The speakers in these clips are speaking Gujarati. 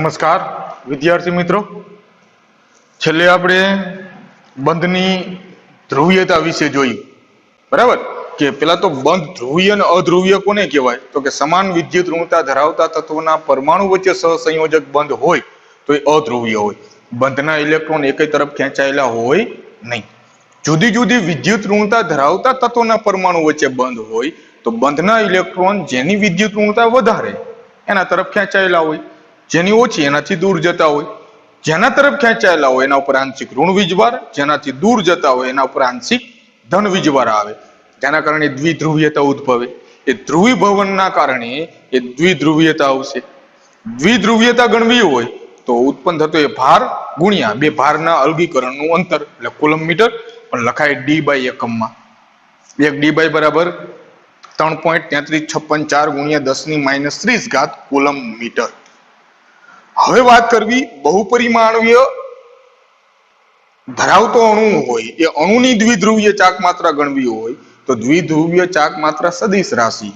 નમસ્કાર વિદ્યાર્થી મિત્રો, છેલ્લે આપણે બંધની ધ્રુવીયતા વિશે જોયું. બરાબર કે પેલા તો બંધ ધ્રુવીય અને અધ્રુવીય કોને કહેવાય? તો કે સમાન વિદ્યુત ઋણતા ધરાવતા તત્વોના પરમાણુ વચ્ચે સહસંયોજક બંધ હોય તો એ અધ્રુવીય હોય. બંધના ઇલેક્ટ્રોન એક તરફ ખેંચાયેલા હોય નહીં. જુદી જુદી વિદ્યુત ઋણતા ધરાવતા તત્વોના પરમાણુ વચ્ચે બંધ હોય તો બંધના ઇલેક્ટ્રોન જેની વિદ્યુત ઋણતા વધારે એના તરફ ખેંચાયેલા હોય, જેની ઓછી એનાથી દૂર જતા હોય. જેના તરફ ખેંચાયેલા હોય એના ઉપર આંશિક ઋણ વીજભાર, જેનાથી દૂર જતા હોય એના ઉપર આંશિક ધન વીજભાર આવે. તેના કારણે દ્વિધ્રુવીયતા ઉદ્ભવે. એ ધ્રુવીભવનના કારણે એ દ્વિધ્રુવીયતા આવશે. દ્વિધ્રુવીયતા ગણવી હોય તો ઉત્પન્ન થતો એ ભાર ગુણ્યા બે ભારના અલગીકરણનું અંતર એટલે કુલમ મીટર, પણ લખાય ડી બાય એકમમાં. એક ડી બાય બરાબર 3.3356 ગુણ્યા 10⁻³ કુલમ મીટર. હવે વાત કરવી બહુપરિમાણીય ધરાવતો અણુ હોય એ અણુની દ્વિધ્રુવીય ચાક માત્રા ગણવી હોય તો દ્વિધ્રુવીય ચાક માત્રા સદિશ રાશિ.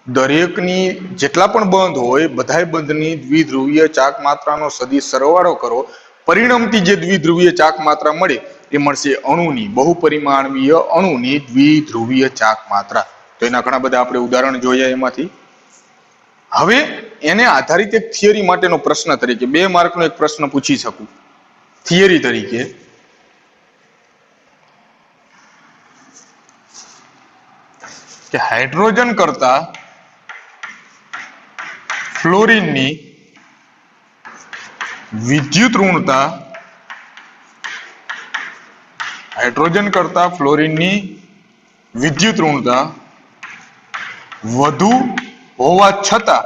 દરેકની જેટલા પણ બંધ હોય બધાય બંધની દ્વિધ્રુવીય ચાક માત્રાનો સદિશ સરવાળો કરો, પરિણમતી જે દ્વિધ્રુવીય ચાક માત્રા મળે એ મળશે અણુની બહુપરિમાણીય અણુની દ્વિધ્રુવીય ચાક માત્રા. તો એના ઘણા બધા આપણે ઉદાહરણ જોયા એમાંથી. હવે એને આધારિત એક થિયરી માટેનો પ્રશ્ન તરીકે 2 માર્કનો એક પ્રશ્ન પૂછી શકું થિયરી તરીકે. કે હાઇડ્રોજન કરતા ફ્લોરિનની વિદ્યુત ઋણતા, હાઇડ્રોજન કરતા ફ્લોરિનની વિદ્યુત ઋણતા વધુ હોવા છતાં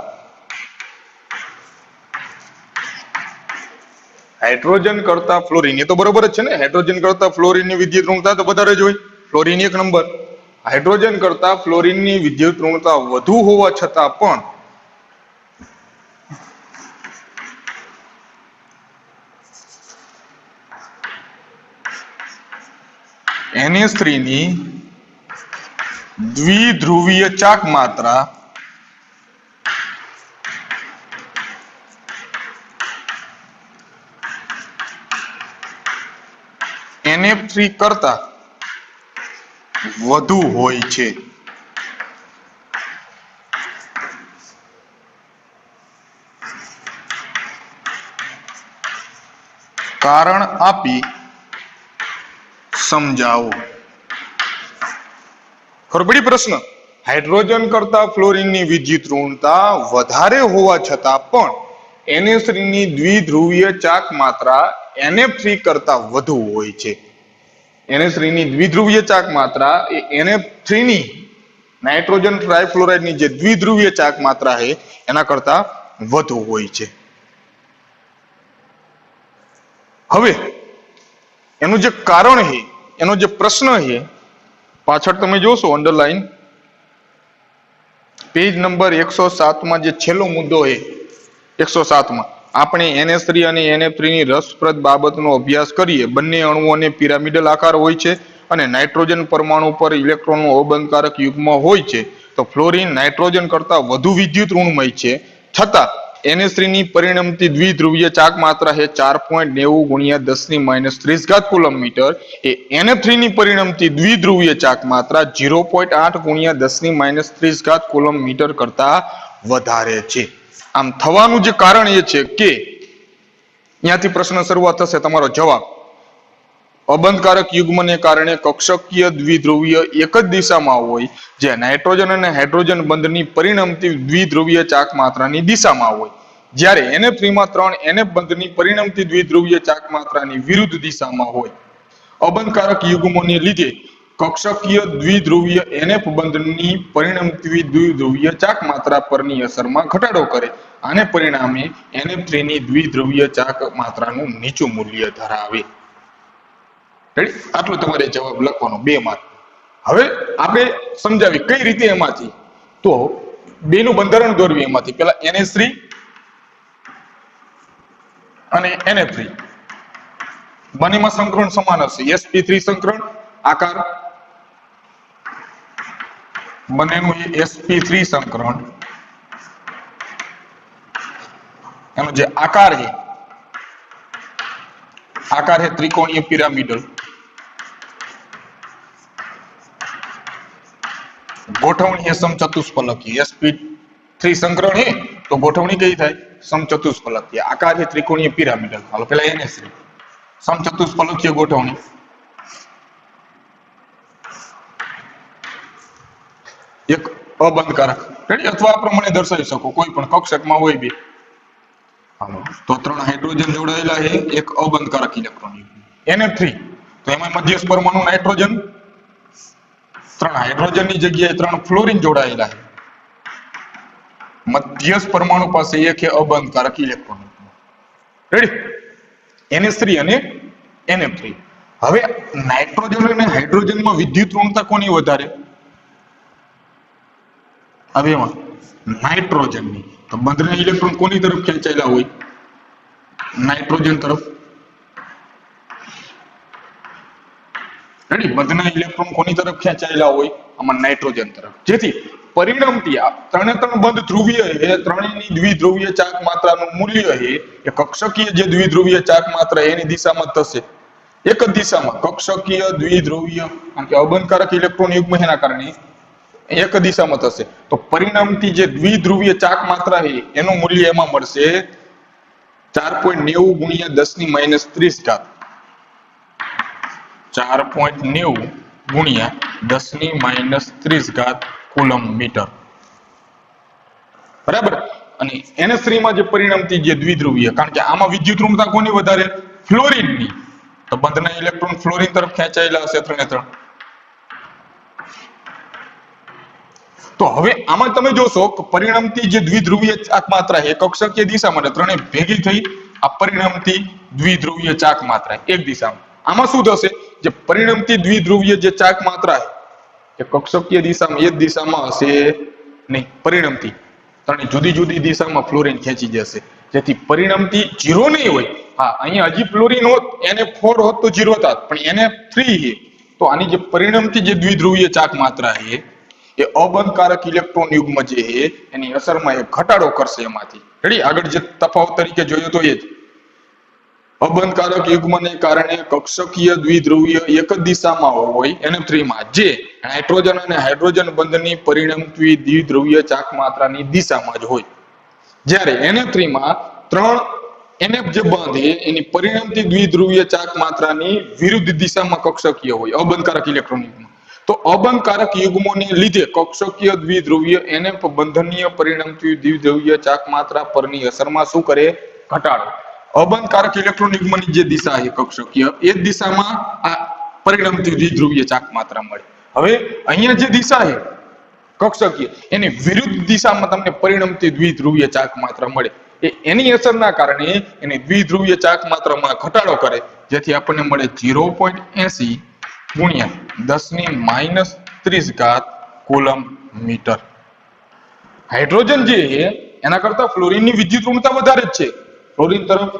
હાઇડ્રોજન કરતા ફ્લોરિન, એ તો બરોબર જ છે ને, હાઇડ્રોજન કરતા ફ્લોરિનની વિદ્યુત ઋણતા તો વધારે જ હોય, ફ્લોરિન 1 નંબર. હાઇડ્રોજન કરતા ફ્લોરિનની વિદ્યુત ઋણતા વધુ હોવા છતાં પણ NH3 ની દ્વિધ્રુવીય ચાક માત્રા NF3 કરતા વધુ હોય છે. કારણ આપી સમજાવો. ખબર પડી પ્રશ્ન? હાઇડ્રોજન કરતા ફ્લોરિનની વિદ્યુત ઋણતા વધારે હોવા છતાં પણ NH3 ની દ્વિધ્રુવીય ચાક માત્રા NF3 કરતા વધુ હોય છે. NH3 ની દ્વિધ્રુવીય ચાક માત્રા એ NF3 ની નાઇટ્રોજન ટ્રાયફ્લોરાઇડ ની જે દ્વિધ્રુવીય ચાક માત્રા છે એના કરતા વધુ હોય છે. હવે એનું જે કારણ છે, એનો જે પ્રશ્ન છે, પાછળ તમે જોશો અંડરલાઈન પેજ નંબર 107 માં જે છેલ્લો મુદ્દો છે 107 માં આપણે NH3 અને NF3 ની રસપ્રદ બાબતનો અભ્યાસ કરીએ. બંને અણુઓને પિરામિડલ આકાર હોય છે અને નાઇટ્રોજન પરમાણુ પર ઇલેક્ટ્રોનનું અબંધકારક યુગ્મ હોય છે. તો ફ્લોરિન નાઇટ્રોજન કરતા વધુ વિદ્યુત ઋણમય છે, છતાં NH3 ની પરિણમતી દ્વિધ્રુવીય ચાક માત્રા છે 4.90 ગુણ્યા 10⁻³ કુલમ મીટર એ NF3 ની પરિણમતી દ્વિધ્રુવીય ચાક માત્રા 0.8 ગુણ્યા 10⁻³ કુલમ મીટર કરતા વધારે છે. આમ થવાનું જે કારણ એ છે કે અહીંયાથી પ્રશ્ન શરૂઆત થશે. તમારો જવાબ અબંધકારક યુગ્મને કારણે કક્ષકીય દ્વિધ્રુવીય એક જ દિશામાં હોય, જે નાઇટ્રોજન અને હાઇડ્રોજન બંધની પરિણમતી દ્વિધ્રુવીય ચાક માત્રાની દિશામાં હોય, જ્યારે NF3 માં 3 NF બંધની પરિણમતી દ્વિધ્રુવીય ચાક માત્રાની વિરુદ્ધ દિશામાં હોય. અબંધકારક યુગ્મને લીધે કક્ષકીય દ્વિધ્રુવીય NF બંધની પરિણમતી દ્વિધ્રુવીય ચાક માત્રા પરની અસરમાં ઘટાડો કરે. આને પરિણામે NF3 ની દ્વિધ્રુવીય ચાક માત્રાનું નીચું મૂલ્ય ધરાવે. રેડી? આટલું તમારે જવાબ લખવાનો 2 માર્ક. હવે આપણે સમજાવી કઈ રીતે એમાંથી, તો બેનું બંધારણ દોરવી. એમાંથી પેલા NH3 અને NF3 બંનેમાં સંકરણ સમાન હશે. sp3 સંકરણ આકાર બંનેનું sp3 સંકરણ એનો જે આકાર છે ત્રિકોણીય પિરામિડલ, ગોઠવણી है समचतुष्फलकीय, sp3 संकरण है तो ગોઠવણી કઈ થાય સમચતુષ્ફલકીય, આકાર है ત્રિકોણીય પિરામિડલ, હાલો પેલા NS3 સમચતુષ્ફલકીય ગોઠવણી, એક અબંધકારક રેડી, અથવા આ પ્રમાણે દર્શાવી શકો કોઈ પણ કક્ષકમાં હોય બે, હાલો તો 3 હાઇડ્રોજન જોડાયેલા છે એક અબંધકારક ઇલેક્ટ્રોન, NF3 તો એમાં મધ્યસ્થ પરમાણુ નાઇટ્રોજન, 3 હાઇડ્રોજન ની જગ્યાએ 3 ફ્લોરિન જોડાયેલા છે, મધ્યસ્થ પરમાણુ પાસે એક છે અબંધકારક ઇલેક્ટ્રોન, રેડી, NH3 અને NF3. હવે નાઇટ્રોજન અને હાઇડ્રોજનમાં વિદ્યુત ઋણતા કોની વધારે? હવે એમાં નાઇટ્રોજનની, તો બંધના ઇલેક્ટ્રોન કોની તરફ ખેંચાયેલા હોય? નાઇટ્રોજન તરફ, રેડી, બંધના ઇલેક્ટ્રોન કોની તરફ ખેંચાયેલા હોય? આમાં નાઇટ્રોજન તરફ, જેથી પરિણામથી આ ત્રણે બંધ ધ્રુવીય છે, ત્રણેયની દ્વિધ્રુવીય ચાક માત્રાનું મૂલ્ય છે એ કક્ષકીય જે દ્વિધ્રુવીય ચાક માત્રા એની દિશામાં થશે, એક જ દિશામાં કક્ષકીય દ્વિધ્રુવીય, કારણ કે અબંધકારક ઇલેક્ટ્રોન યુગ્મ એના કારણે એક દિશામાં થશે, તો પરિણામથી જે દ્વિધ્રુવીય ચાક માત્રા છે એનું મૂલ્ય એમાં મળશે 4.90 ગુણ્યા 10⁻³ ઘાત, 4.90 ગુણ્યા 10⁻³ ઘાત કુલમ મીટર, બરાબર. અને NH3 માં જે પરિણામથી જે દ્વિધ્રુવીય, કારણ કે આમાં વિદ્યુત ઋણતા કોની વધારે? ફ્લોરિનની, તો બંધના ઇલેક્ટ્રોન ફ્લોરિન તરફ ખેંચાયેલા હશે ત્રણે ત્રણ. તો હવે આમાં તમે જોશો કે પરિણામથી જે દ્વિધ્રુવીય ચાક માત્રા છે કક્ષકીય દિશામાં, ત્રણે ભેગી થઈ આ પરિણામથી દ્વિધ્રુવીય ચાક માત્રા એક દિશામાં, આમાં શું થશે? જે પરિણામથી દ્વિધ્રુવીય જે ચાક માત્રા છે કે કક્ષકીય દિશામાં એક દિશામાં હશે નહીં, પરિણામથી ત્રણે જુદી જુદી દિશામાં ફ્લોરિન ખેંચી જશે, જેથી પરિણામથી 0 નહીં હોય. હા, અહીંયા હજી ફ્લોરિન હોત, NF4 હોત તો 0 થાત, પણ NF3 છે તો આની જે પરિણામથી જે દ્વિધ્રુવીય ચાક માત્રા છે એ અબંધકારક ઇલેક્ટ્રોન યુગ્મ જે છે એની અસરમાં એ ઘટાડો કરશે એમાંથી, રેડી. આગળ જે તફાવત તરીકે જોયો તો એ જ અબંધકારક યુગ્મને કારણે કક્ષકીય દ્વિધ્રુવીય એક જ દિશામાં હોય NF3 માં, જે નાઇટ્રોજન અને હાઇડ્રોજન બંધની પરિણામથી દ્વિધ્રુવીય ચાક માત્રાની દિશામાં જ હોય, જ્યારે NF3 માં 3 NF જે બંધ છે એની પરિણામથી દ્વિધ્રુવીય ચાક માત્રાની વિરુદ્ધ દિશામાં કક્ષકીય હોય અબંધકારક ઇલેક્ટ્રોન યુગ્મ. તો અબંધકારક યુગ્મોને લીધે કક્ષકીય દ્વિધ્રુવીય NF બંધનીય પરિણામથી દ્વિધ્રુવીય ચાક માત્રા પરની અસરમાં શું કરે? ઘટાડો. અબંધકારક ઇલેક્ટ્રોન યુગ્મની જે દિશા છે કક્ષકીય, એ જ દિશામાં આ પરિણામથી દ્વિધ્રુવીય ચાક માત્રા મળે. હવે અહીંયા જે દિશા છે કક્ષકીય, એની વિરુદ્ધ દિશામાં તમને પરિણામથી દ્વિધ્રુવીય ચાક માત્રા મળે, એની અસરના કારણે એની દ્વિધ્રુવીય ચાક માત્રામાં ઘટાડો કરે, જેથી આપણને મળે 0.80 ગુણ્યા 10⁻³ ઘાત કુલમ મીટર. હાઇડ્રોજન જે છે એના કરતા ફ્લોરિનની વિદ્યુત ઋણતા વધારે જ છે, ફ્લોરિન તરફ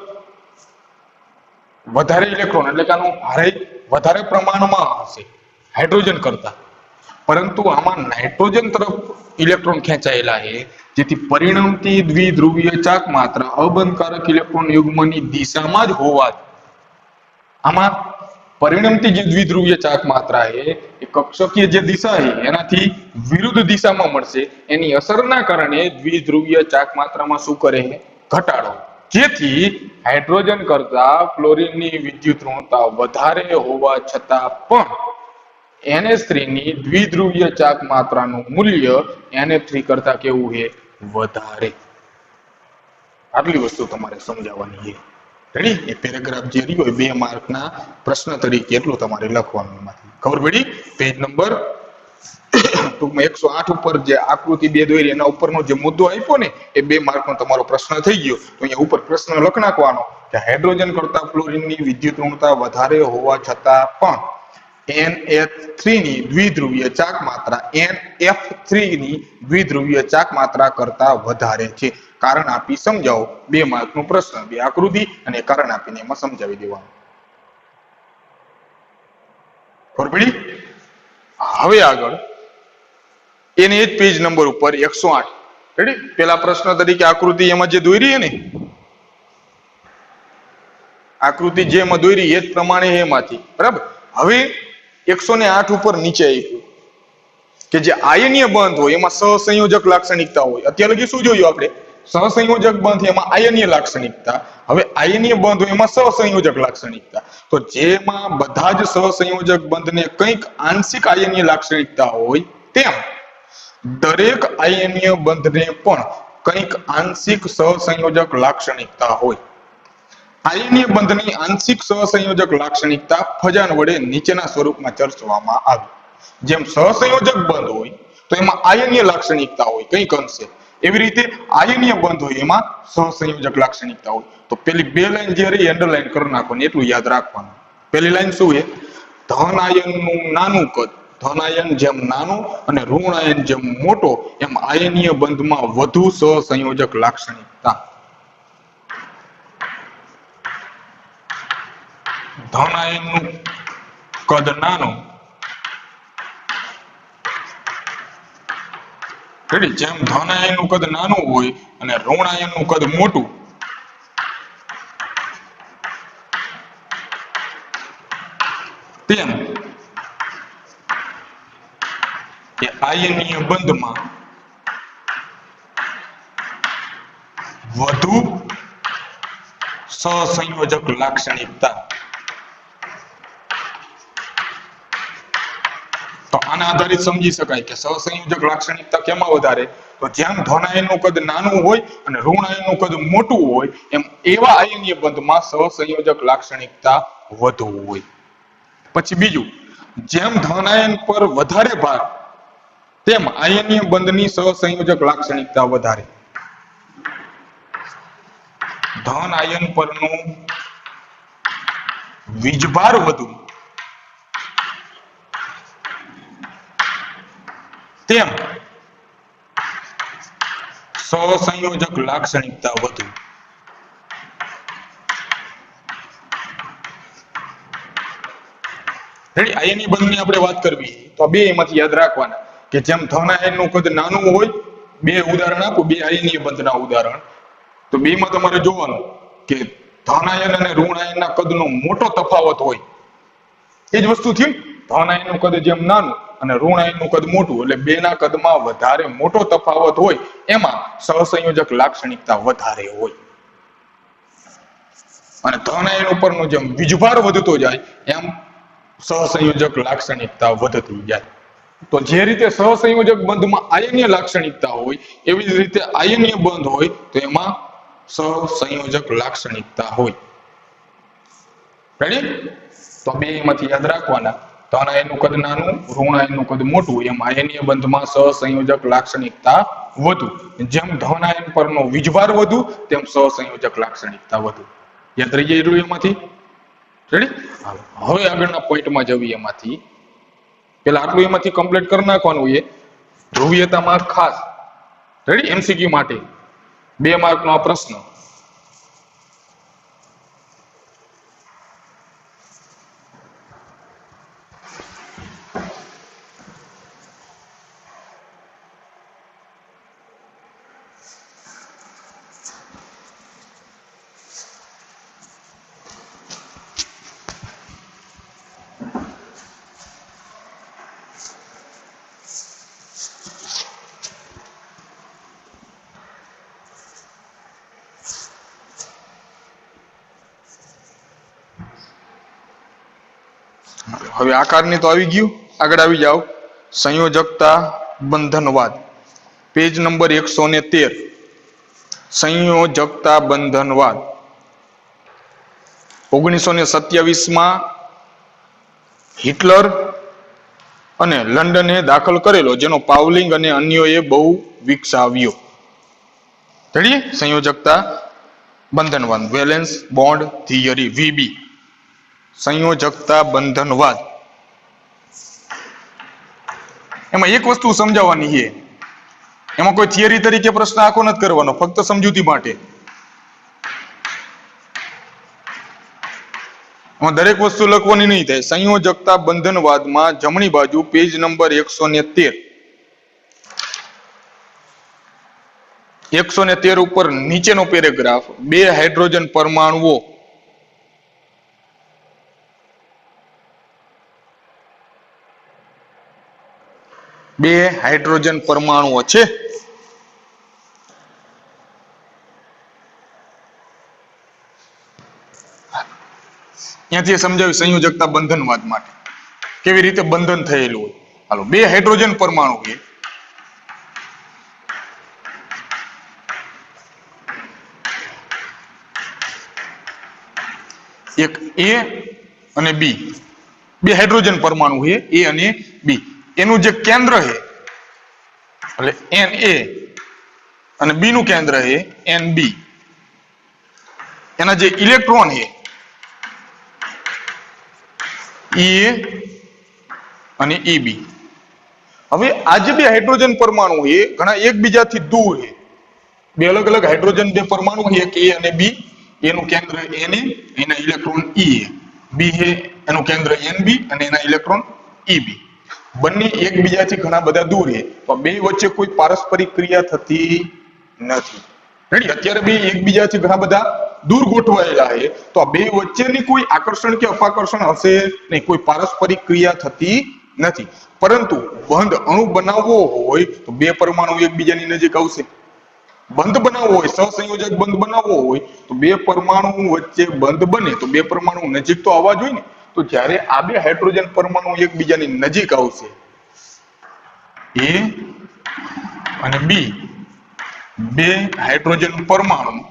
વધારે ઇલેક્ટ્રોન, એટલે કે આનું ભારે વધારે પ્રમાણમાં હશે હાઇડ્રોજન કરતા, પરંતુ આમાં નાઇટ્રોજન તરફ ઇલેક્ટ્રોન ખેંચાયેલા છે, જેથી પરિણામથી દ્વિધ્રુવીય ચાક માત્રા અબંધકારક ઇલેક્ટ્રોન યુગ્મની દિશામાં જ હોવાથી આમાં પરિણામથી જે દ્વિધ્રુવીય ચાક માત્રા છે એ કક્ષકીય જે દિશા છે એનાથી વિરુદ્ધ દિશામાં મળશે, એની અસરના કારણે દ્વિધ્રુવીય ચાક માત્રામાં શું કરે? ઘટાડો, જેથી હાઇડ્રોજન કરતા ફ્લોરિનની વિદ્યુત ઋણતા વધારે હોવા છતાં પણ NH3 ની દ્વિધ્રુવીય ચાક માત્રાનું મૂલ્ય NF3 કરતા કેવું છે? વધારે. આટલી વસ્તુ તમારે સમજાવવાની છે, રેડી. એ પેરેગ્રાફ જે રહ્યો એ 2 માર્કના પ્રશ્ન તરીકે એટલું તમારે લખવાનું, એમાંથી ખબર પડી? પેજ નંબર ટૂંકમાં 108 ઉપર જે આકૃતિ 2 દોરી એના ઉપરનો જે મુદ્દો આપ્યો ને એ 2 માર્કનો તમારો પ્રશ્ન થઈ ગયો. તો અહીંયા ઉપર પ્રશ્ન લખ નાખવાનો કે હાઇડ્રોજન કરતા ફ્લોરિનની વિદ્યુત ઋણતા વધારે હોવા છતાં પણ NH3 ની દ્વિધ્રુવીય ચાક માત્રા NF3 ની દ્વિધ્રુવીય ચાક માત્રા કરતા વધારે છે. કારણ આપી સમજાવો. 2 માર્કનો પ્રશ્ન, 2 આકૃતિ અને કારણ આપીને એમાં સમજાવી દેવાનું. ખબર પડી? હવે આગળ એને જ પેજ નંબર ઉપર 108, રેડી. પેલા પ્રશ્ન તરીકે આકૃતિ એમાં જે દોરી ને આકૃતિ જેમાં દોરી એ જ પ્રમાણે એમાંથી બરાબર. હવે 108 ઉપર નીચે આપ્યું કે જે આયનીય બંધ હોય એમાં સહસંયોજક લાક્ષણિકતા હોય. અત્યારે લગી શું જોયું આપણે? સહસંયોજક બંધ એમાં આયનીય લાક્ષણિકતા. હવે આયનીય બંધ હોય એમાં સહસંયોજક લાક્ષણિકતા. તો જેમાં બધા જ સહસંયોજક બંધને કંઈક આંશિક આયનીય લાક્ષણિકતા હોય તેમ દરેક આયનીય બંધને પણ કંઈક આંશિક સહસંયોજક લાક્ષણિકતા હોય. આયનીય બંધની આંશિક સહસંયોજક લાક્ષણિકતા ફજાન વડે નીચેના સ્વરૂપમાં ચર્ચવામાં આવી. જેમ સહસંયોજક બંધ હોય તો એમાં આયનીય લાક્ષણિકતા હોય કંઈક અંશે, એવી રીતે આયનીય બંધ હોય એમાં સહસંયોજક લાક્ષણિકતા હોય. તો પેલી બે લાઈન જે રહી અંડરલાઈન કરી નાખવાની, એટલું યાદ રાખવાનું. પેલી લાઈન શું છે? ધન આયનનું નાનું કદ, ધન આયન જેમ નાનું અને ઋણ આયન જેમ મોટો એમ આયનીય બંધમાં વધુ સહસંયોજક લાક્ષણિકતા. ધન આયનનું કદ નાનું, જેમ ધન આયનનું કદ નાનું હોય અને ઋણ આયનનું કદ મોટું તેમ કે આયનીય બંધમાં વધુ સહસંયોજક લાક્ષણિકતા. તો આના આધારિત સમજી શકાય કે સહસંયોજક લાક્ષણિકતા કેમાં વધારે? તો જેમ ધન આયનનું કદ નાનું હોય અને ઋણ આયનનું કદ મોટું હોય એમ એવા આયનીય બંધમાં સહસંયોજક લાક્ષણિકતા વધુ હોય. પછી બીજું, જેમ ધન આયન પર વધારે ભાર તેમ આયનીય બંધની સહસંયોજક લાક્ષણિકતા વધારે. ધન આયન પરનું વીજભાર વધુ તેમ સહસંયોજક લાક્ષણિકતા વધુ. આયનીય બંધની આપણે વાત કરવી તો બે એમાંથી યાદ રાખવાના કે જેમ ધન આયનનું કદ નાનું હોય, બે ઉદાહરણ આપો, બે આયનીય બંધના ઉદાહરણ. તો બેમાં તમારે જોવાનું કે ધન આયન અને ઋણ આયનના કદનો મોટો તફાવત હોય. એ જ વસ્તુ થયું, ધન આયનનું કદ જેમ નાનું અને ઋણ આયનનું કદ મોટું, એટલે બેના કદમાં વધારે મોટો તફાવત હોય એમાં સહસંયોજક લાક્ષણિકતા વધારે હોય. અને ધન આયન ઉપરનો જેમ વીજભાર વધતો જાય એમ સહસંયોજક લાક્ષણિકતા વધતી જાય. તો જે રીતે સહસંયોજક બંધમાં આયનીય લાક્ષણિકતા હોય એવી જ રીતે આયનીય બંધ હોય તો એમાં સહસંયોજક લાક્ષણિકતા હોય. રેડી? તો બે એમાંથી યાદ રાખવાના. ધન આયનનું કદ નાનું, ઋણ આયનનું કદ મોટું એમ આયનીય બંધમાં સહસંયોજક લાક્ષણિકતા વધુ. જેમ ધન આયન પરનો વીજભાર વધુ તેમ સહસંયોજક લાક્ષણિકતા વધુ. યાદ રહી જાય એટલું એમાંથી? રેડી? હવે આગળના પોઈન્ટમાં જવી. એમાંથી પેલા આટલું એમાંથી કમ્પ્લીટ કરી નાખવાનું છે. ધ્રુવીયતામાં ખાસ. રેડી? MCQ માટે 2 માર્કનો આ પ્રશ્ન. હવે આકારની તો આવી ગયું. આગળ આવી જાઓ. સંયોજકતા બંધનવાદ, પેજ નંબર 113. સંયોજકતા બંધનવાદ 1927માં હિટલર અને લંડને દાખલ કરેલો, જેનો પાવલિંગ અને અન્યોએ બહુ વિકસાવ્યો. રેડી? સંયોજકતા બંધનવાદ, વેલેન્સ બોન્ડ થિયરી, VB. સંયોજકતા બંધનવાદ. એમાં એક વસ્તુ સમજાવવાની છે. એમાં કોઈ થિયરી તરીકે પ્રશ્ન આખો નથી કરવાનો, ફક્ત સમજૂતી માટે. એમાં દરેક વસ્તુ લખવાની નહીં થાય. સંયોજકતા બંધનવાદમાં જમણી બાજુ પેજ નંબર 113. 113 ઉપર નીચેનો પેરેગ્રાફ. 2 હાઇડ્રોજન પરમાણુઓ બે હાઇડ્રોજન પરમાણુઓ છે. ત્યાંથી સમજાવ્યું સંયોજકતા બંધનવાદ માટે કેવી રીતે બંધન થયેલું હોય. હાલો, બે હાઇડ્રોજન પરમાણુ છે, એક એ અને બી, બે હાઇડ્રોજન પરમાણુ છે એ અને બી. એનું જે કેન્દ્ર છે એટલે એન એ અને બી નું કેન્દ્ર છે એન બી. એના જે ઇલેક્ટ્રોન છે એ અને ઈ બી. હવે આ જે બે હાઇડ્રોજન પરમાણુ છે ઘણા એકબીજાથી દૂર છે. બે અલગ અલગ હાઇડ્રોજન જે પરમાણુ છે કે એ અને બી, એનું કેન્દ્ર એને, એના ઇલેક્ટ્રોન ઈ એ. બી છે એનું કેન્દ્ર એન બી અને એના ઇલેક્ટ્રોન ઈ બી. બંને એકબીજાથી ઘણા બધા દૂર છે, તો બે વચ્ચે કોઈ પારસ્પરિક ક્રિયા થતી નથી. રેડી? અત્યારે બે એકબીજાથી ઘણા બધા દૂર ગોઠવાયેલા છે, તો આ બે વચ્ચેની કોઈ આકર્ષણ કે અપાકર્ષણ હશે નહીં, કોઈ પારસ્પરિક ક્રિયા થતી નથી. પરંતુ બંધ અણુ બનાવવો હોય તો બે પરમાણુ એકબીજાની નજીક આવશે. બંધ બનાવવો હોય, સહસંયોજક બંધ બનાવવો હોય તો બે પરમાણુ વચ્ચે બંધ બને તો બે પરમાણુ નજીક તો આવવા જોઈએ ને. તો જ્યારે આ બે હાઇડ્રોજન પરમાણુ એકબીજાની નજીક આવશે, એ અને બી, બે હાઇડ્રોજન પરમાણુ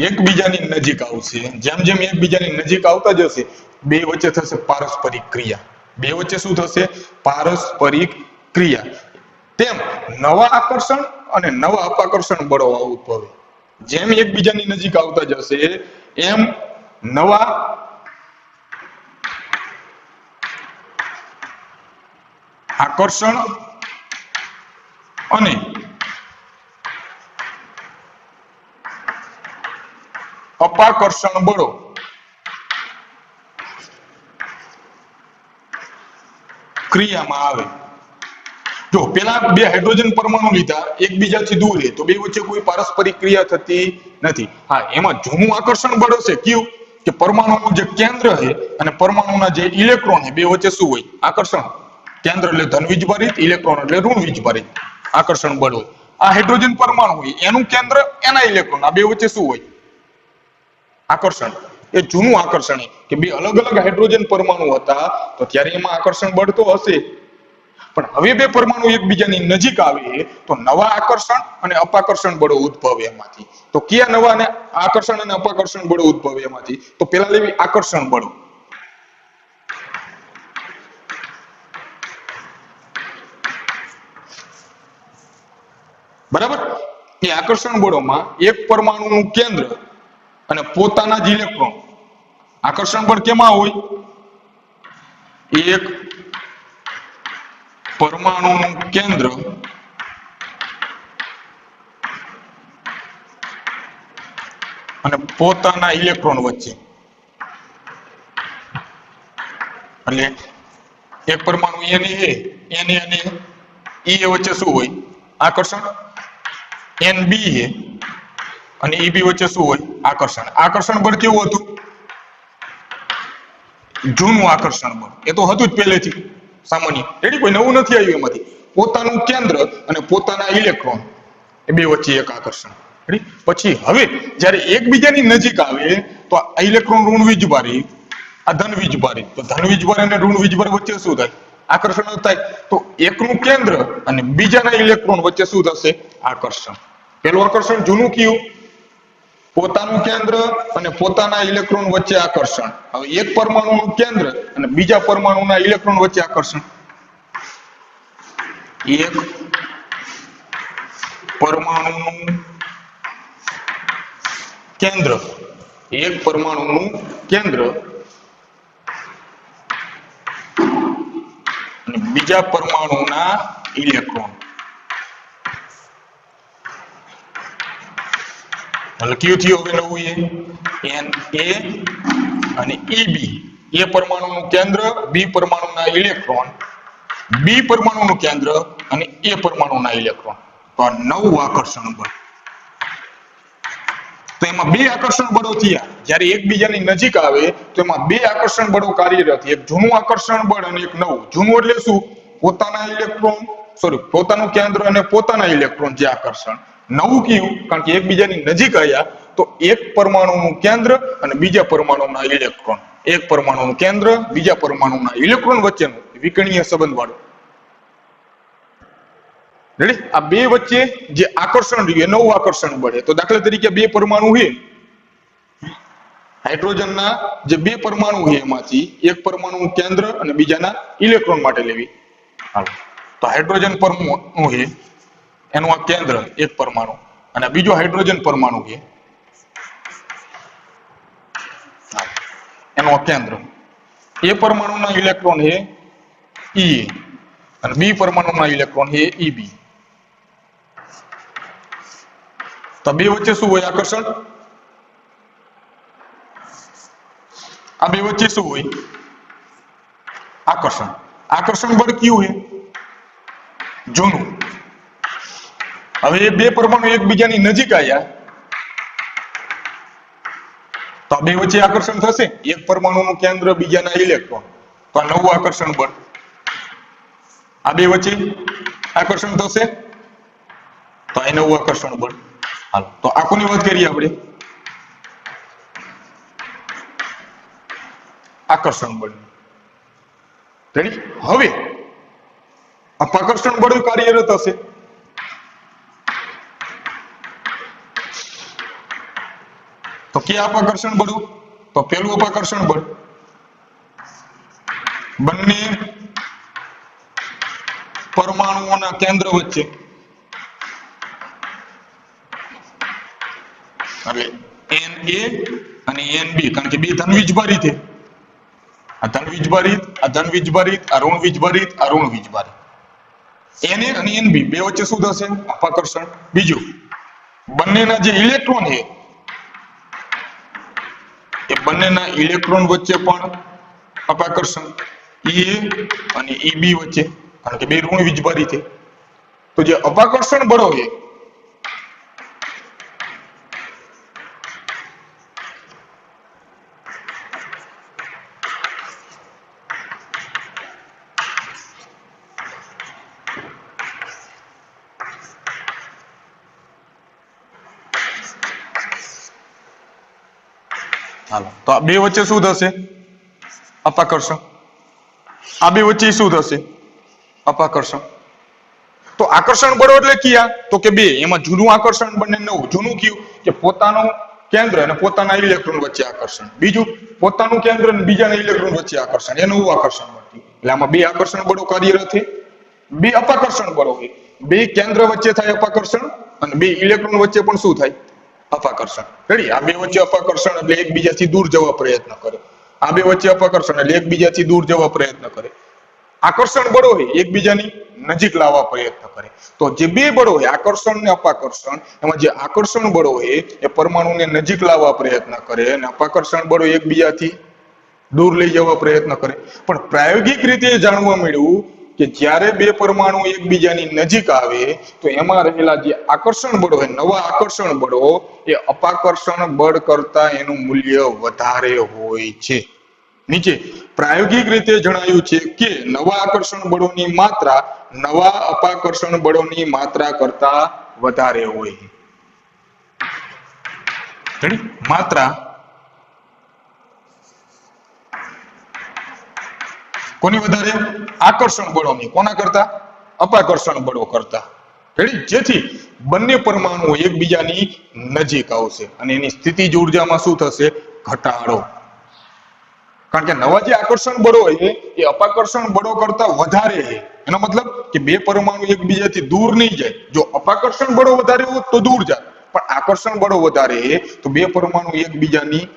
એકબીજાની નજીક આવશે. જેમ જેમ એકબીજાની નજીક આવતા જશે બે વચ્ચે થશે પારસ્પરિક ક્રિયા. બે વચ્ચે શું થશે? પારસ્પરિક ક્રિયા. તેમ નવા આકર્ષણ અને નવા અપાકર્ષણ બળો ઉદ્ભવે. જેમ એકબીજાની નજીક આવતા જશે એમ નવા આકર્ષણ અને અપાકર્ષણ બળો ક્રિયામાં આવે. જો પેલા બે હાઇડ્રોજન પરમાણુ લીધા, એકબીજાથી દૂર છે તો બે વચ્ચે કોઈ પારસ્પરિક ક્રિયા થતી નથી. હા, એમાં જૂનું આકર્ષણ બળ હશે. કયું? કે પરમાણુનું જે કેન્દ્ર છે અને પરમાણુના જે ઇલેક્ટ્રોન છે બે વચ્ચે શું હોય? આકર્ષણ. કેન્દ્ર એટલે ધન વીજભારિત, ઇલેક્ટ્રોન એટલે ઋણ વીજભારિત આકર્ષણ બળ હોય. આ હાઇડ્રોજન પરમાણુ હોય એનું કેન્દ્ર, એના ઇલેક્ટ્રોન, આ બે વચ્ચે શું હોય? આકર્ષણ. એ જૂનું આકર્ષણ કે બે અલગ અલગ હાઇડ્રોજન પરમાણુ હતા તો ત્યારે એમાં આકર્ષણ બળ તો હશે, પણ હવે બે પરમાણુ એકબીજાની નજીક આવે તો નવા આકર્ષણ અને અપાકર્ષણ બળો ઉદ્ભવે એમાંથી. તો કયા નવા અને આકર્ષણ અને અપાકર્ષણ બળો ઉદ્ભવે એમાંથી? તો પેલા લેવી આકર્ષણ બળો. બરાબર? એ આકર્ષણ બળોમાં એક પરમાણુનું કેન્દ્ર અને પોતાના જ ઇલેક્ટ્રોન. આકર્ષણ બળ કેમાં હોય? એક પરમાણુનું કેન્દ્ર અને પોતાના ઇલેક્ટ્રોન વચ્ચે. એટલે એક પરમાણુ એને અને ઈ વચ્ચે શું હોય? આકર્ષણ. એન બી છે અને ઈ બી વચ્ચે શું હોય? આકર્ષણ. આકર્ષણ બળ કેવું હતું? જૂનું આકર્ષણ બળ. એ તો હતું જ પહેલેથી સામાન્ય. રેડી? કોઈ નવું નથી આવ્યું એમાંથી. પોતાનું કેન્દ્ર અને પોતાના ઇલેક્ટ્રોન એ બે વચ્ચે એક આકર્ષણ. રેડી? પછી હવે જ્યારે એકબીજાની નજીક આવે તો આ ઇલેક્ટ્રોન ઋણ વીજભારિત, આ ધન વીજભારિત. તો ધન વીજભાર અને ઋણ વિજભાર વચ્ચે શું થાય? આકર્ષણ થાય. તો એકનું કેન્દ્ર અને બીજાના ઇલેક્ટ્રોન વચ્ચે શું થશે? આકર્ષણ. પેલું આકર્ષણ જૂનું કયું? પોતાનું કેન્દ્ર અને પોતાના ઇલેક્ટ્રોન વચ્ચે આકર્ષણ. હવે એક પરમાણુનું કેન્દ્ર અને બીજા પરમાણુના ઇલેક્ટ્રોન વચ્ચે આકર્ષણ. એક પરમાણુનું કેન્દ્ર, એક પરમાણુનું કેન્દ્ર અને બીજા પરમાણુના ઇલેક્ટ્રોન. એટલે કયું થયું હવે નવું? એન એ અને ઈ બી. એ પરમાણુનું કેન્દ્ર, બી પરમાણુના ઇલેક્ટ્રોન, બી પરમાણુનું કેન્દ્ર અને એ પરમાણુના ઇલેક્ટ્રોન. તો આ 9 આકર્ષણ બળ. તો એમાં બે આકર્ષણ બળો થયા. જ્યારે એકબીજાની નજીક આવે તો એમાં બે આકર્ષણ બળો કાર્યરત, એક જૂનું આકર્ષણ બળ અને એક નવું. જૂનું એટલે શું? પોતાના ઇલેક્ટ્રોન, પોતાનું કેન્દ્ર અને પોતાના ઇલેક્ટ્રોન જે આકર્ષણ. નવું કયું? કારણ કે એકબીજાની નજીક આવ્યા તો એક પરમાણુનું કેન્દ્ર અને બીજા પરમાણુના ઇલેક્ટ્રોન, એક પરમાણુનું કેન્દ્ર બીજા પરમાણુના ઇલેક્ટ્રોન વચ્ચેનું વિકર્ણીય સંબંધ વાળું. રેડી? આ બે વચ્ચે જે આકર્ષણ રહ્યું એ નવું આકર્ષણ બળ. તો દાખલા તરીકે બે પરમાણુ છે, હાઇડ્રોજનના જે બે પરમાણુ છે એમાંથી એક પરમાણુનું કેન્દ્ર અને બીજાના ઇલેક્ટ્રોન માટે લેવી. હાલો, તો હાઇડ્રોજન પરમાણુ છે એનું આ કેન્દ્ર એક પરમાણુ અને બીજો હાઇડ્રોજન પરમાણુ છે એનું આ કેન્દ્ર. એ પરમાણુના ઇલેક્ટ્રોન છે ઈ અને બી પરમાણુના ઇલેક્ટ્રોન છે ઈ બી. તો બે વચ્ચે શું હોય? આકર્ષણ. આ બે વચ્ચે શું હોય? આકર્ષણ. આકર્ષણ બળ કયું છે? જૂનું. હવે એ બે પરમાણુ એકબીજાની નજીક આવ્યા તો આ બે વચ્ચે આકર્ષણ થશે, એક પરમાણુનું કેન્દ્ર બીજાના ઇલેક્ટ્રોન. તો આ નવું આકર્ષણ બળ. આ બે વચ્ચે આકર્ષણ થશે તો આ નવું આકર્ષણ બળ. હાલો, તો આ કોની વાત કરીએ આપણે? આકર્ષણ બળ. રેડી? હવે અપાકર્ષણ બળ કાર્યરત હશે. તો ક્યાં અપાકર્ષણ બળ? તો પેલું અપાકર્ષણ બળ બંને પરમાણુઓના કેન્દ્ર વચ્ચે, એટલે Na અને Nb, કારણ કે બે ધન વીજભારિત છે. આ ધન વીજભારિત, આ ધન વીજભારિત, આ ઋણ વીજભારિત, આ ઋણ વીજભારિત. Na અને Nb બે વચ્ચે શું થશે? અપાકર્ષણ. બીજું, બંનેના જે ઇલેક્ટ્રોન છે એ બંનેના ઇલેક્ટ્રોન વચ્ચે પણ અપાકર્ષણ. Ea અને Eb વચ્ચે, કારણ કે બે ઋણ વીજભારિત છે. તો જે અપાકર્ષણ બળો છે તો આ બે વચ્ચે શું થશે? અપાકર્ષણ. આ બે વચ્ચે શું થશે? અપાકર્ષણ. તો આકર્ષણ બળો એટલે કયા? તો કે બે. એમાં જૂનું આકર્ષણ બંને નવું. જૂનું કયું? કે પોતાનું કેન્દ્ર અને પોતાના ઇલેક્ટ્રોન વચ્ચે આકર્ષણ. બીજું, પોતાનું કેન્દ્ર અને બીજાના ઇલેક્ટ્રોન વચ્ચે આકર્ષણ. એ નવું આકર્ષણ બળ. એટલે આમાં બે આકર્ષણ બળો કાર્યરત છે, બે અપાકર્ષણ બળો છે. બે કેન્દ્ર વચ્ચે થાય અપાકર્ષણ અને બે ઇલેક્ટ્રોન વચ્ચે પણ શું થાય? અપાકર્ષણ. રેડી? આ બે વચ્ચે અપાકર્ષણ એટલે એકબીજાથી દૂર જવા પ્રયત્ન કરે. આ બે વચ્ચે અપાકર્ષણ એટલે એકબીજાથી દૂર જવા પ્રયત્ન કરે. આકર્ષણ બળો હોય એકબીજાની નજીક લાવવા પ્રયત્ન કરે. તો જે બે બળો હોય આકર્ષણ ને અપાકર્ષણ, એમાં જે આકર્ષણ બળો હોય એ પરમાણુને નજીક લાવવા પ્રયત્ન કરે અને અપાકર્ષણ બળો એકબીજાથી દૂર લઈ જવા પ્રયત્ન કરે. પણ પ્રાયોગિક રીતે જાણવા મળ્યું કે જ્યારે બે પરમાણુ એકબીજાની નજીક આવે તો એમાં રહેલા જે આકર્ષણ બળો હોય, નવા આકર્ષણ બળો, એ અપાકર્ષણ બળ કરતા એનું મૂલ્ય વધારે હોય છે. નીચે પ્રાયોગિક રીતે જણાવ્યું છે કે નવા આકર્ષણ બળોની માત્રા નવા અપાકર્ષણ બળોની માત્રા કરતા વધારે હોય. માત્રા કોની વધારે? આકર્ષણ બળોની. કોના કરતા? અપાકર્ષણ બળો કરતા. રેડી? જેથી બંને પરમાણુઓ એકબીજાની નજીક આવશે અને એની સ્થિતિજ ઊર્જામાં શું થશે? ઘટાડો. કારણ કે નવા જે આકર્ષણ બળો હોય એ અપાકર્ષણ બળો કરતા વધારે છે. એનો મતલબ કે બે પરમાણુ એકબીજાથી દૂર નહીં જાય. જો અપાકર્ષણ બળો વધારે હોય તો દૂર જાય, પણ આકર્ષણ બળો વધારે તો બે પરમાણુ એકબીજાની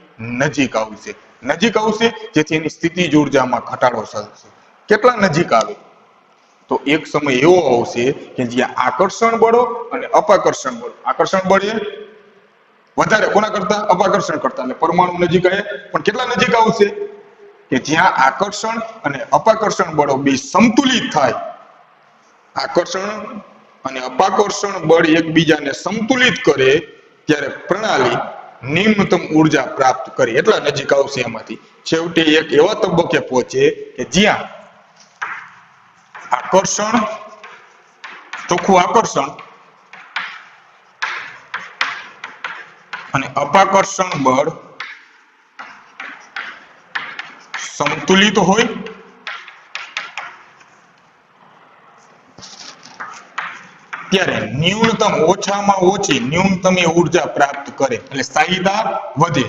નજીક આવશે. નજીક આવશે જેથી એની સ્થિતિજ ઊર્જામાં ઘટાડો થશે. કેટલા નજીક આવે? તો એક સમય એવો આવશે કે જ્યાં આકર્ષણ બળો અને અપાકર્ષણ બળો, આકર્ષણ બળ એ વધારે કોના કરતા? અપાકર્ષણ કરતા. એટલે પરમાણુ નજીક આવે, પણ કેટલા નજીક આવશે? કે જ્યાં આકર્ષણ અને અપાકર્ષણ બળો બે સંતુલિત થાય. આકર્ષણ અને અપાકર્ષણ બળ એકબીજાને સંતુલિત કરે ત્યારે પ્રણાલી નિમ્નતમ ઉર્જા પ્રાપ્ત કરે, એટલા નજીક આવશે એમાંથી. છેવટે એક એવા તબક્કે પહોંચે કે જ્યાં આકર્ષણ, ચોખ્ખું આકર્ષણ અને અપાકર્ષણ બળ સંતુલિત હોય ત્યારે ન્યૂનતમ, ઓછામાં ઓછી ન્યૂનતમ એ ઉર્જા પ્રાપ્ત કરે, એટલે સ્થાયીતા વધે.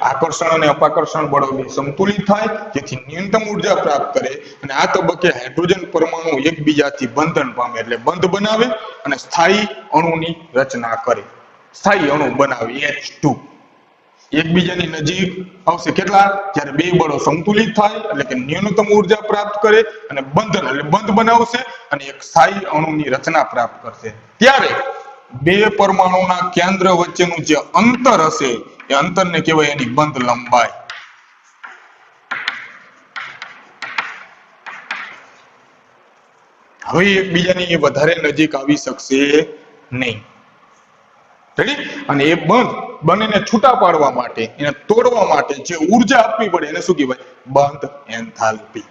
આકર્ષણ અને અપાકર્ષણ બળો સંતુલિત થાય જેથી ન્યૂનતમ ઉર્જા પ્રાપ્ત કરે, અને આ તબક્કે હાઇડ્રોજન પરમાણુ એકબીજાથી બંધન પામે એટલે બંધ બનાવે અને સ્થાયી અણુની રચના કરે. સ્થાયી અણુ બનાવે H2. એકબીજાની નજીક આવશે કેટલા? જ્યારે બે બળો સંતુલિત થાય એટલે કે ન્યૂનતમ ઉર્જા પ્રાપ્ત કરે અને બંધન એટલે બંધ બનાવશે અને એક સ્થાયી અણુની રચના પ્રાપ્ત કરશે. ત્યારે બે પરમાણુના કેન્દ્ર વચ્ચેનું જે અંતર હશે એ અંતરને કહેવાય એની બંધ લંબાઈ. હવે એકબીજાની વધારે નજીક આવી શકશે નહીં. રેડી? અને એ બંનેને છૂટા પાડવા માટે, એને તોડવા માટે જે ઉર્જા આપવી પડે એને શું કહેવાય? બંધ એન્થાલ્પી.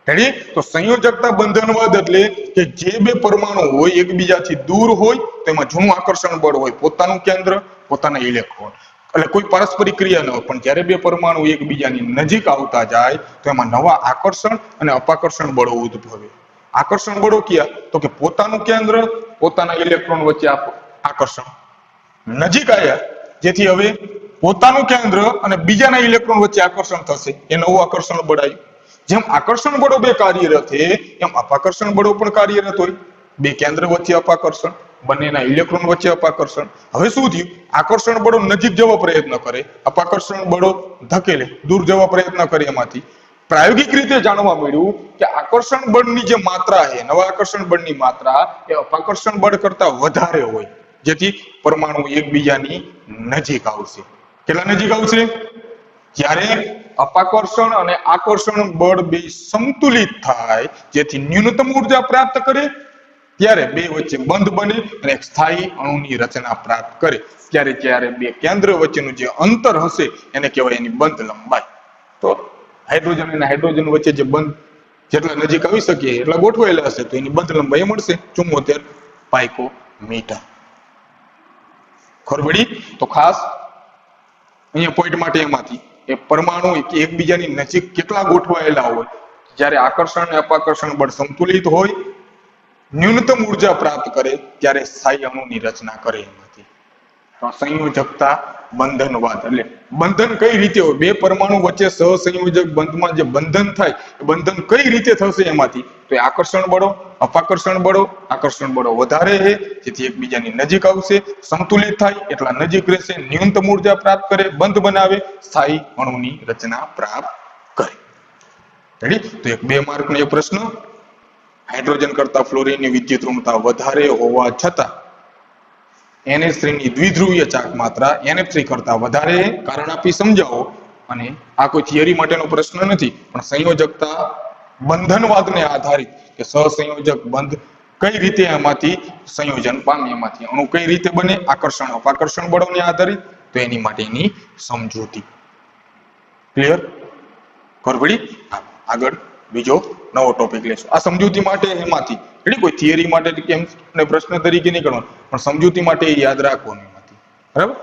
રેડી? તો સંયોજકતા બંધનવાદ એટલે કે જે બે પરમાણુ હોય એકબીજાથી દૂર હોય તેમાં જૂનું આકર્ષણ બળ હોય, પોતાનું કેન્દ્ર, પોતાના ઇલેક્ટ્રોન, એટલે કોઈ પારસ્પરિક ક્રિયા ન હોય, પણ જ્યારે બે પરમાણુ એકબીજાની નજીક આવતા જાય તો એમાં નવા આકર્ષણ અને અપાકર્ષણ બળો ઉદ્ભવે. આકર્ષણ બળો કયા? તો કે પોતાનું કેન્દ્ર, પોતાના ઇલેક્ટ્રોન વચ્ચે આકર્ષણ. નજીક આવ્યા જેથી હવે પોતાનું કેન્દ્ર અને બીજાના ઇલેક્ટ્રોન વચ્ચે આકર્ષણ થશે, એ નવું આકર્ષણ બળ આવ્યું. જેમ આકર્ષણ બળો બે કાર્યરત છે એમ અપાકર્ષણ બળો પણ કાર્યરત હોય. બે કેન્દ્ર વચ્ચે અપાકર્ષણ, બંનેના ઇલેક્ટ્રોન વચ્ચે અપાકર્ષણ. હવે શું થયું? આકર્ષણ બળો નજીક જવા પ્રયત્ન કરે, અપાકર્ષણ બળો ધકેલે, દૂર જવા પ્રયત્ન કરે. એમાંથી પ્રાયોગિક રીતે જાણવા મળ્યું કે આકર્ષણ બળની જે માત્રા છે, નવા આકર્ષણ બળની માત્રા એ અપાકર્ષણ બળ કરતા વધારે હોય, જેથી પરમાણુ એકબીજાની નજીક આવશે. કેટલા નજીક આવશે? જ્યારે અપાકર્ષણ અને આકર્ષણ બળ બે સંતુલિત થાય જેથી ન્યૂનતમ ઉર્જા પ્રાપ્ત કરે, ત્યારે બે વચ્ચે બંધ બને અને એક સ્થાયી અણુની રચના પ્રાપ્ત કરે. ત્યારે બે કેન્દ્ર વચ્ચેનું જે અંતર હશે એને કહેવાય એની બંધ લંબાઈ. તો હાઇડ્રોજન અને હાઇડ્રોજન વચ્ચે જે બંધ જેટલા નજીક આવી શકીએ એટલા ગોઠવાયેલા હશે તો એની બંધ લંબાઈ મળશે 74 પાઇકોમીટર. ખબર પડી? તો ખાસ અહીંયા પોઈન્ટ માટે એમાંથી એ પરમાણુ એકબીજાની નજીક કેટલા ગોઠવાયેલા હોય, જ્યારે આકર્ષણ અને અપાકર્ષણ બળ સંતુલિત હોય, ન્યૂનતમ ઉર્જા પ્રાપ્ત કરે ત્યારે સ્થાયી અણુની રચના કરે. એમાંથી સંયોજકતા બંધનવાદ એટલે બંધન કઈ રીતે હોય, બે પરમાણુ વચ્ચે સહસંયોજક બંધમાં જે બંધન થાય એ બંધન કઈ રીતે થશે એમાંથી? તો આકર્ષણ બળો, અપાકર્ષણ બળો, આકર્ષણ બળો વધારે છે જેથી એકબીજાની નજીક આવશે, સંતુલિત થાય એટલા નજીક રહેશે, ન્યૂનતમ ઉર્જા પ્રાપ્ત કરે, બંધ બનાવે, સ્થાયી અણુની રચના પ્રાપ્ત કરે. રેડી? તો એક 2 માર્કનો એક પ્રશ્ન. હાઇડ્રોજન કરતા ફ્લોરિનની વિદ્યુત ઋણતા વધારે હોવા છતાં NH3 ની દ્વિધ્રુવીય ચાક માત્રા NF3 કરતા વધારે, કારણ આપી સમજાવો. અને આ કોઈ થિયરી માટેનો પ્રશ્ન નથી, પણ સંયોજકતા બંધનવાદને આધારિત કે સહસંયોજક બંધ કઈ રીતે એમાંથી સંયોજન પામે, એમાંથી અણુ કઈ રીતે બને, આકર્ષણ અપાકર્ષણ બળોને આધારિત, તો એની માટેની સમજૂતી. ક્લિયર? ખબર પડી? આગળ બીજો નવો ટોપિક લેશું. આ સમજૂતી માટે એમાંથી એટલે કોઈ થિયરી માટે કેમ પ્રશ્ન તરીકે નહીં ગણવાનો, પણ સમજૂતી માટે યાદ રાખવાનું એમાંથી. બરાબર?